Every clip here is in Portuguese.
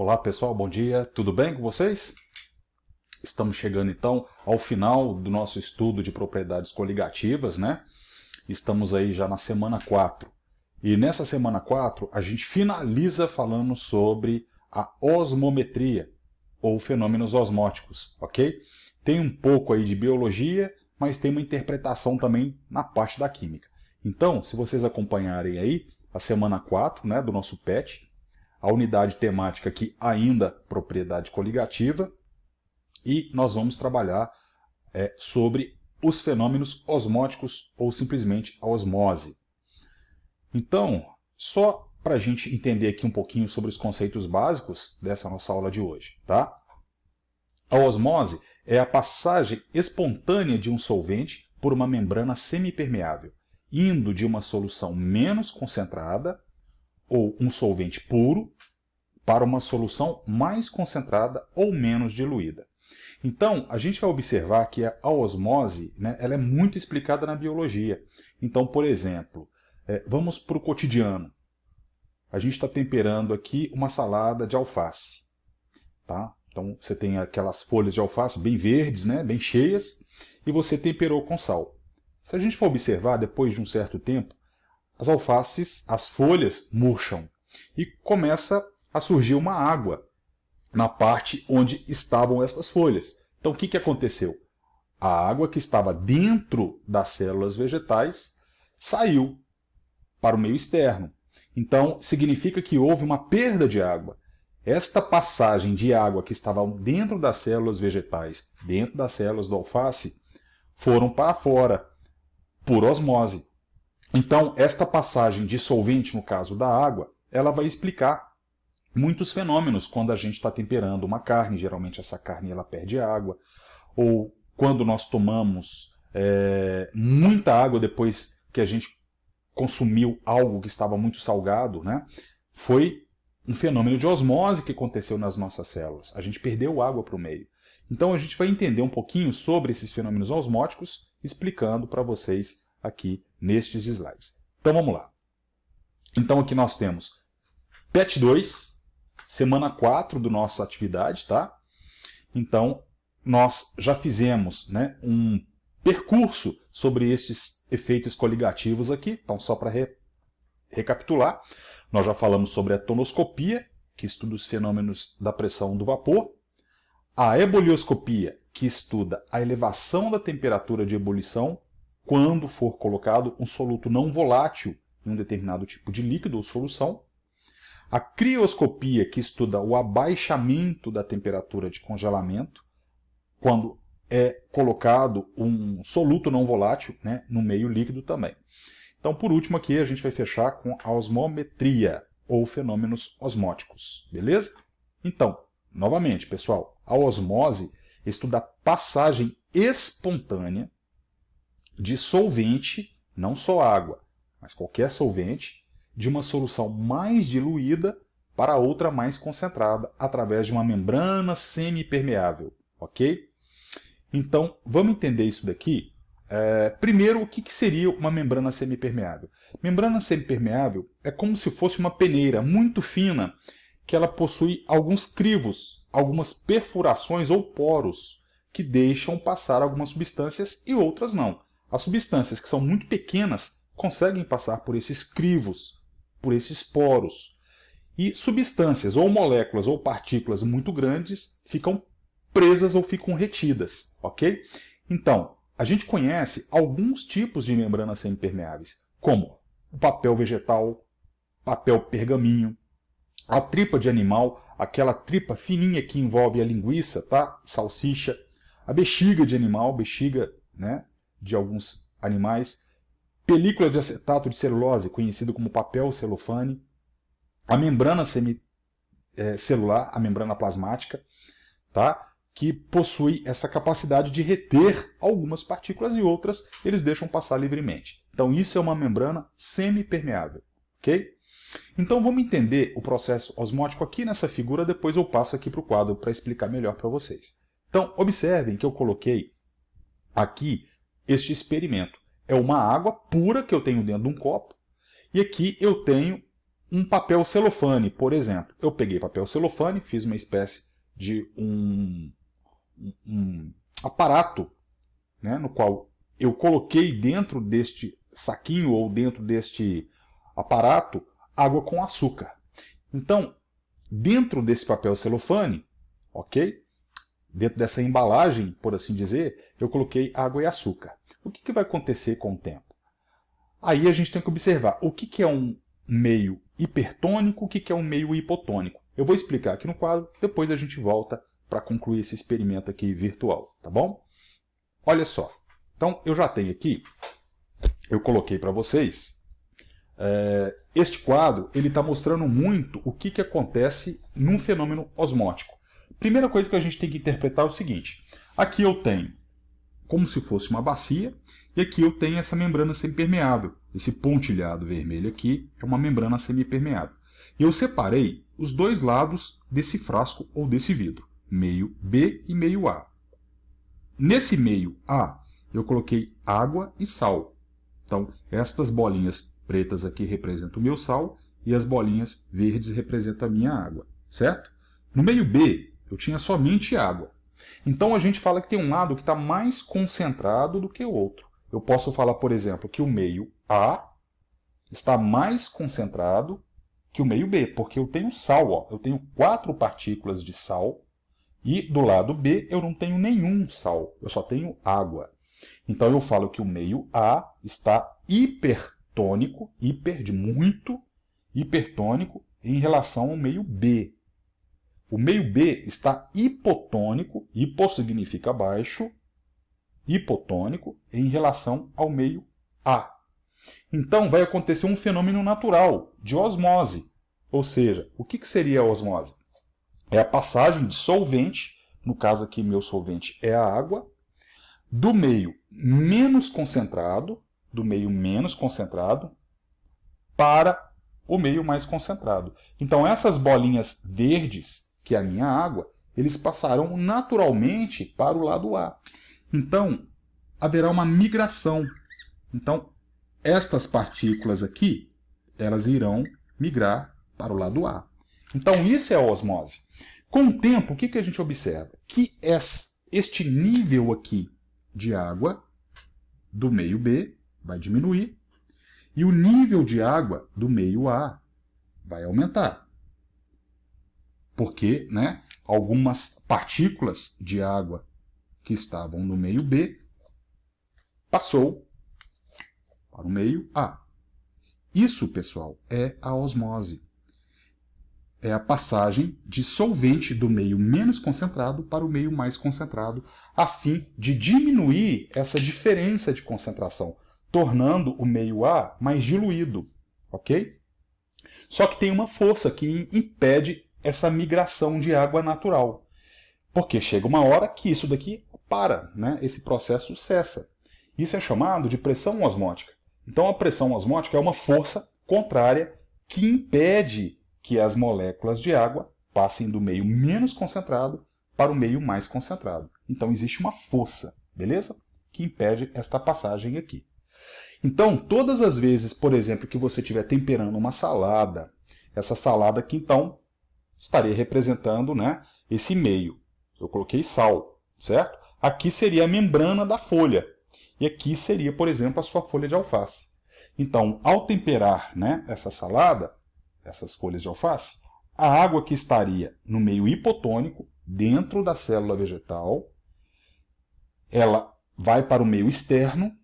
Olá pessoal, bom dia, tudo bem com vocês? Estamos chegando então ao final do nosso estudo de propriedades coligativas, né? Estamos aí já na semana 4. E nessa semana 4 a gente finaliza falando sobre a osmometria, ou fenômenos osmóticos, ok? Tem um pouco aí de biologia, mas tem uma interpretação também na parte da química. Então, se vocês acompanharem aí a semana 4, né, do nosso PET, a unidade temática aqui ainda propriedade coligativa, e nós vamos trabalhar sobre os fenômenos osmóticos ou simplesmente a osmose. Então, só para a gente entender aqui um pouquinho sobre os conceitos básicos dessa nossa aula de hoje, tá? A osmose é a passagem espontânea de um solvente por uma membrana semipermeável, indo de uma solução menos concentrada ou um solvente puro para uma solução mais concentrada ou menos diluída. Então, a gente vai observar que a osmose, né, ela é muito explicada na biologia. Então, por exemplo, vamos para o cotidiano. A gente está temperando aqui uma salada de alface. Tá? Então, você tem aquelas folhas de alface bem verdes, né, bem cheias, e você temperou com sal. Se a gente for observar, depois de um certo tempo, as alfaces, as folhas murcham e começa a surgir uma água na parte onde estavam essas folhas. Então o que aconteceu? A água que estava dentro das células vegetais saiu para o meio externo. Então significa que houve uma perda de água. Esta passagem de água que estava dentro das células vegetais, dentro das células do alface, foram para fora, por osmose. Então, esta passagem de solvente, no caso da água, ela vai explicar muitos fenômenos quando a gente está temperando uma carne. Geralmente essa carne ela perde água. Ou quando nós tomamos muita água depois que a gente consumiu algo que estava muito salgado, né? Foi um fenômeno de osmose que aconteceu nas nossas células. A gente perdeu água para o meio. Então a gente vai entender um pouquinho sobre esses fenômenos osmóticos, explicando para vocês aqui nestes slides. Então vamos lá. Então aqui nós temos PET 2, semana 4 da nossa atividade, tá? Então nós já fizemos, né, um percurso sobre estes efeitos coligativos aqui. Então só para recapitular, nós já falamos sobre a tonoscopia, que estuda os fenômenos da pressão do vapor, a ebullioscopia, que estuda a elevação da temperatura de ebulição quando for colocado um soluto não volátil em um determinado tipo de líquido ou solução. A crioscopia, que estuda o abaixamento da temperatura de congelamento quando é colocado um soluto não volátil, né, no meio líquido também. Então, por último aqui, a gente vai fechar com a osmometria, ou fenômenos osmóticos, beleza? Então, novamente, pessoal, a osmose estuda a passagem espontânea de solvente, não só água, mas qualquer solvente, de uma solução mais diluída para outra mais concentrada, através de uma membrana semipermeável, ok? Então, vamos entender isso daqui. Primeiro, o que seria uma membrana semipermeável? Membrana semipermeável é como se fosse uma peneira muito fina, que ela possui alguns crivos, algumas perfurações ou poros, que deixam passar algumas substâncias e outras não. As substâncias que são muito pequenas conseguem passar por esses crivos, por esses poros. E substâncias, ou moléculas, ou partículas muito grandes, ficam presas ou ficam retidas, ok? Então, a gente conhece alguns tipos de membranas semipermeáveis, como o papel vegetal, papel pergaminho, a tripa de animal, aquela tripa fininha que envolve a linguiça, tá? Salsicha, a bexiga de animal, bexiga, né, de alguns animais, película de acetato de celulose, conhecido como papel celofane, a membrana semicelular, a membrana plasmática, tá? Que possui essa capacidade de reter algumas partículas e outras eles deixam passar livremente. Então isso é uma membrana semipermeável, ok? Então vamos entender o processo osmótico aqui nessa figura, depois eu passo aqui para o quadro para explicar melhor para vocês. Então observem que eu coloquei aqui este experimento. É uma água pura que eu tenho dentro de um copo, e aqui eu tenho um papel celofane, por exemplo. Eu peguei papel celofane, fiz uma espécie de um aparato, né, no qual eu coloquei dentro deste saquinho ou dentro deste aparato água com açúcar. Então, dentro desse papel celofane, ok? Dentro dessa embalagem, por assim dizer, eu coloquei água e açúcar. O que vai acontecer com o tempo? Aí a gente tem que observar o que é um meio hipertônico, o que é um meio hipotônico. Eu vou explicar aqui no quadro, depois a gente volta para concluir esse experimento aqui virtual, tá bom? Olha só, então eu já tenho aqui, eu coloquei para vocês, este quadro ele está mostrando muito o que acontece num fenômeno osmótico. Primeira coisa que a gente tem que interpretar é o seguinte, aqui eu tenho como se fosse uma bacia, e aqui eu tenho essa membrana semipermeável. Esse pontilhado vermelho aqui é uma membrana semipermeável. E eu separei os dois lados desse frasco ou desse vidro, meio B e meio A. Nesse meio A, eu coloquei água e sal. Então, estas bolinhas pretas aqui representam o meu sal, e as bolinhas verdes representam a minha água, certo? No meio B, eu tinha somente água. Então a gente fala que tem um lado que está mais concentrado do que o outro. Eu posso falar, por exemplo, que o meio A está mais concentrado que o meio B, porque eu tenho sal, ó. Eu tenho 4 partículas de sal, e do lado B eu não tenho nenhum sal, eu só tenho água. Então eu falo que o meio A está hipertônico, hiper de muito, hipertônico em relação ao meio B. O meio B está hipotônico, hipo significa baixo, hipotônico em relação ao meio A. Então vai acontecer um fenômeno natural de osmose. Ou seja, o que seria a osmose? É a passagem de solvente, no caso aqui meu solvente é a água, do meio menos concentrado para o meio mais concentrado. Então essas bolinhas verdes, que é a minha água, eles passarão naturalmente para o lado A. Então, haverá uma migração. Então, estas partículas aqui, elas irão migrar para o lado A. Então, isso é a osmose. Com o tempo, o que a gente observa? Que este nível aqui de água do meio B vai diminuir e o nível de água do meio A vai aumentar. Porque, né, algumas partículas de água que estavam no meio B passou para o meio A. Isso, pessoal, é a osmose. É a passagem de solvente do meio menos concentrado para o meio mais concentrado, a fim de diminuir essa diferença de concentração, tornando o meio A mais diluído, ok? Só que tem uma força que impede essa migração de água natural. Porque chega uma hora que isso daqui para, né? Esse processo cessa. Isso é chamado de pressão osmótica. Então a pressão osmótica é uma força contrária que impede que as moléculas de água passem do meio menos concentrado para o meio mais concentrado. Então existe uma força, beleza? Que impede esta passagem aqui. Então, todas as vezes, por exemplo, que você estiver temperando uma salada, essa salada aqui, então, estaria representando, né, esse meio. Eu coloquei sal, certo? Aqui seria a membrana da folha. E aqui seria, por exemplo, a sua folha de alface. Então, ao temperar, né, essa salada, essas folhas de alface, a água que estaria no meio hipotônico, dentro da célula vegetal, ela vai para o meio externo.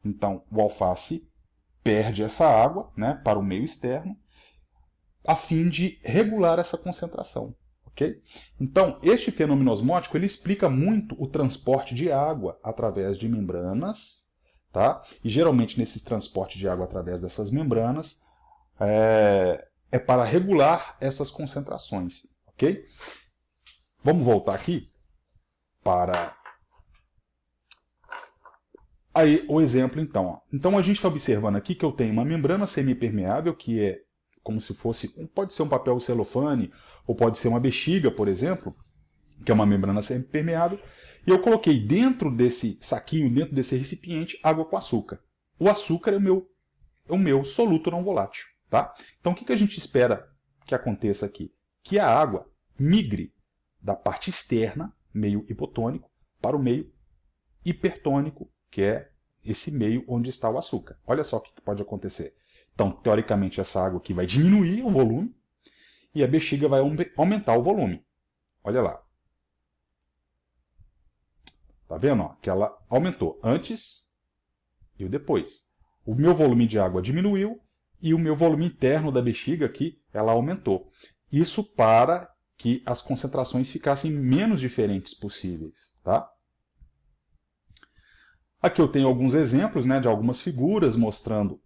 Então, o alface perde essa água, né, para o meio externo, a fim de regular essa concentração. Okay? Então, este fenômeno osmótico ele explica muito o transporte de água através de membranas. Tá? E geralmente, nesse transporte de água através dessas membranas, é para regular essas concentrações. Okay? Vamos voltar aqui para... Aí, o exemplo, então. Ó. Então, a gente está observando aqui que eu tenho uma membrana semipermeável, que é como se fosse, pode ser um papel celofane, ou pode ser uma bexiga, por exemplo, que é uma membrana semipermeável, e eu coloquei dentro desse saquinho, dentro desse recipiente, água com açúcar. O açúcar é o meu soluto não volátil. Tá? Então, o que a gente espera que aconteça aqui? Que a água migre da parte externa, meio hipotônico, para o meio hipertônico, que é esse meio onde está o açúcar. Olha só o que pode acontecer. Então, teoricamente, essa água aqui vai diminuir o volume e a bexiga vai aumentar o volume. Olha lá. Tá vendo? Ó, que ela aumentou antes e o depois. O meu volume de água diminuiu e o meu volume interno da bexiga aqui, ela aumentou. Isso para que as concentrações ficassem menos diferentes possíveis. Tá? Aqui eu tenho alguns exemplos, né, de algumas figuras mostrando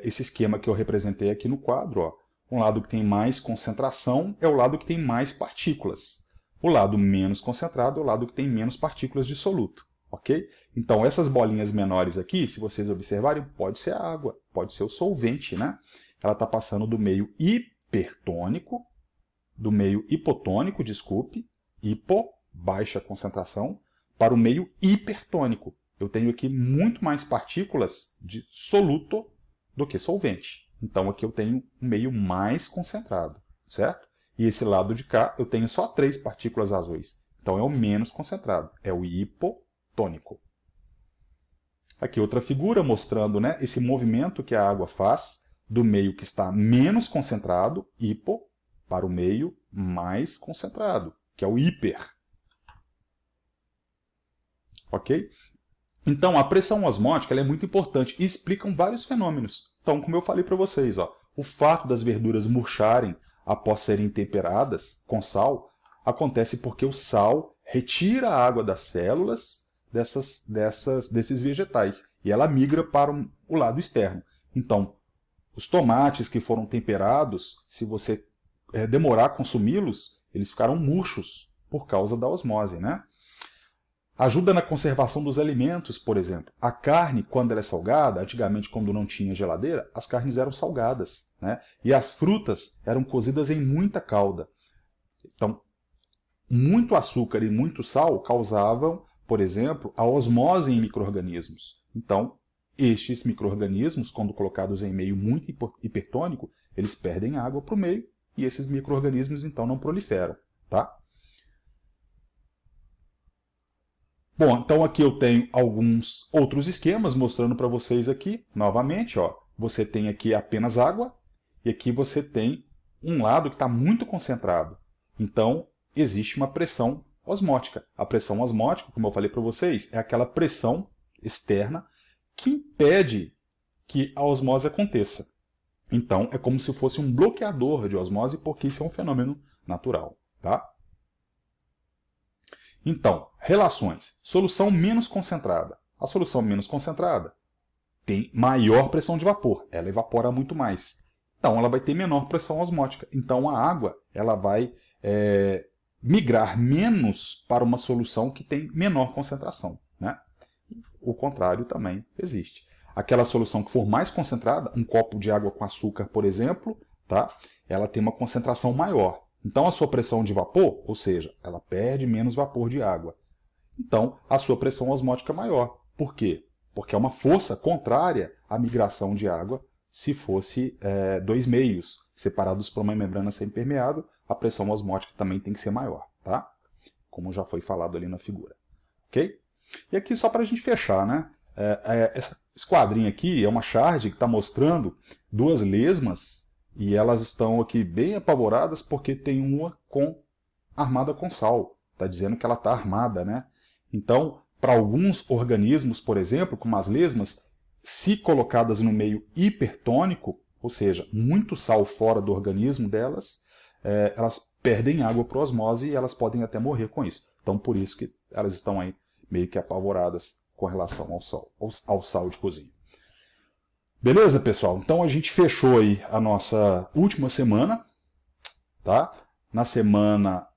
esse esquema que eu representei aqui no quadro. Ó. Um lado que tem mais concentração é o lado que tem mais partículas. O lado menos concentrado é o lado que tem menos partículas de soluto. Ok? Então essas bolinhas menores aqui, se vocês observarem, pode ser a água, pode ser o solvente. Né? Ela está passando do meio hipertônico, do meio hipotônico, desculpe, hipo, baixa concentração, para o meio hipertônico. Eu tenho aqui muito mais partículas de soluto do que solvente. Então aqui eu tenho um meio mais concentrado, certo? E esse lado de cá eu tenho só 3 partículas azuis. Então é o menos concentrado, é o hipotônico. Aqui outra figura mostrando, né, esse movimento que a água faz do meio que está menos concentrado, hipo, para o meio mais concentrado, que é o hiper. Ok? Então, a pressão osmótica ela é muito importante e explicam vários fenômenos. Então, como eu falei para vocês, ó, o fato das verduras murcharem após serem temperadas com sal acontece porque o sal retira a água das células desses vegetais e ela migra para o lado externo. Então, os tomates que foram temperados, se você demorar a consumi-los, eles ficaram murchos por causa da osmose, né? Ajuda na conservação dos alimentos, por exemplo. A carne, quando ela é salgada, antigamente quando não tinha geladeira, as carnes eram salgadas, né? E as frutas eram cozidas em muita calda. Então, muito açúcar e muito sal causavam, por exemplo, a osmose em micro-organismos. Então, estes micro-organismos, quando colocados em meio muito hipertônico, eles perdem água para o meio e esses micro-organismos então não proliferam, tá? Bom, então aqui eu tenho alguns outros esquemas mostrando para vocês aqui, novamente, ó, você tem aqui apenas água e aqui você tem um lado que está muito concentrado. Então, existe uma pressão osmótica. A pressão osmótica, como eu falei para vocês, é aquela pressão externa que impede que a osmose aconteça. Então, é como se fosse um bloqueador de osmose, porque isso é um fenômeno natural, tá? Então, relações. Solução menos concentrada. A solução menos concentrada tem maior pressão de vapor. Ela evapora muito mais. Então, ela vai ter menor pressão osmótica. Então, a água ela vai migrar menos para uma solução que tem menor concentração. Né? O contrário também existe. Aquela solução que for mais concentrada, um copo de água com açúcar, por exemplo, tá? Ela tem uma concentração maior. Então, a sua pressão de vapor, ou seja, ela perde menos vapor de água. Então, a sua pressão osmótica é maior. Por quê? Porque é uma força contrária à migração de água se fosse dois meios separados por uma membrana semipermeável, a pressão osmótica também tem que ser maior, tá? Como já foi falado ali na figura. Ok? E aqui só para a gente fechar, né? Esse quadrinho aqui é uma charge que está mostrando duas lesmas e elas estão aqui bem apavoradas porque tem uma armada com sal. Está dizendo que ela está armada, né? Então, para alguns organismos, por exemplo, como as lesmas, se colocadas no meio hipertônico, ou seja, muito sal fora do organismo delas, elas perdem água por osmose e elas podem até morrer com isso. Então, por isso que elas estão aí meio que apavoradas com relação ao sal de cozinha. Beleza, pessoal? Então a gente fechou aí a nossa última semana, tá? Na semana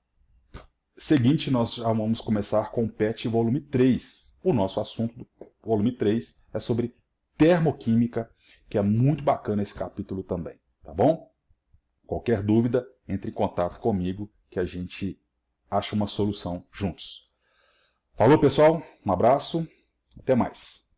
seguinte nós já vamos começar com o PET volume 3. O nosso assunto do volume 3 é sobre termoquímica, que é muito bacana esse capítulo também, tá bom? Qualquer dúvida, entre em contato comigo que a gente acha uma solução juntos. Falou, pessoal, um abraço, até mais.